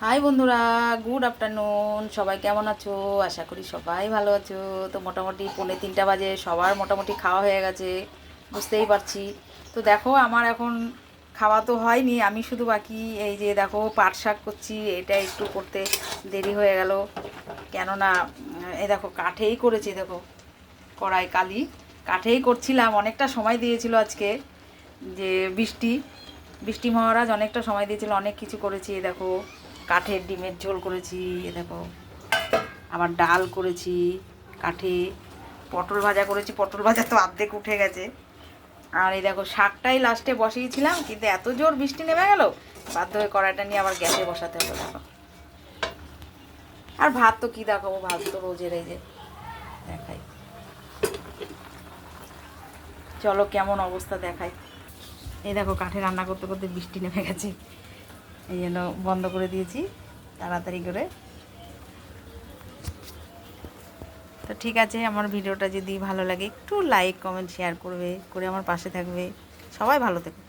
High বন্ধুরা, good afternoon. সবাই কেমন আছো? আশা করি সবাই ভালো আছো। তো মোটামুটি 2:45 বাজে, সবার মোটামুটি খাওয়া হয়ে গেছে, বুঝতেই পারছি। তো দেখো, আমার এখন খাওয়া তো হয়নি, আমি শুধু বাকি এই যে দেখো পাট শাক করছি। এটা একটু করতে দেরি হয়ে গেল, কেননা এই দেখো কাঠেই করেছি। দেখো কড়াই কালি কাঠেই করছিলাম, অনেকটা সময় দিয়েছিল আজকে। যে বৃষ্টি বৃষ্টি মহারাজ অনেকটা সময় দিয়েছিল, অনেক কিছু করেছি। দেখো কাঠের ডিমের ঝোল করেছি, দেখো আবার ডাল করেছি কাঠে, পটল ভাজা করেছি। পটল ভাজা তো অর্ধেক উঠে গেছে। আর এই দেখো শাকটাই লাস্টে বসিয়েছিলাম, কিন্তু এত জোর বৃষ্টি নেমে গেল, বাধ্য হয়ে কড়াইটা নিয়ে আবার গ্যাসে বসাতে হলো। দেখো আর ভাত তো কি দেখাবো, ভাত তো রোজের এই যে দেখাই। চলো কেমন অবস্থা দেখাই। এই দেখো কাঠে রান্না করতে করতে বৃষ্টি নেমে গেছে, এই জন্য বন্ধ করে দিয়েছি তাড়াতাড়ি করে। তো ঠিক আছে, আমার ভিডিওটা যদি ভালো লাগে একটু লাইক কমেন্ট শেয়ার করবে, করে আমার পাশে থাকবে। সবাই ভালো থেকো।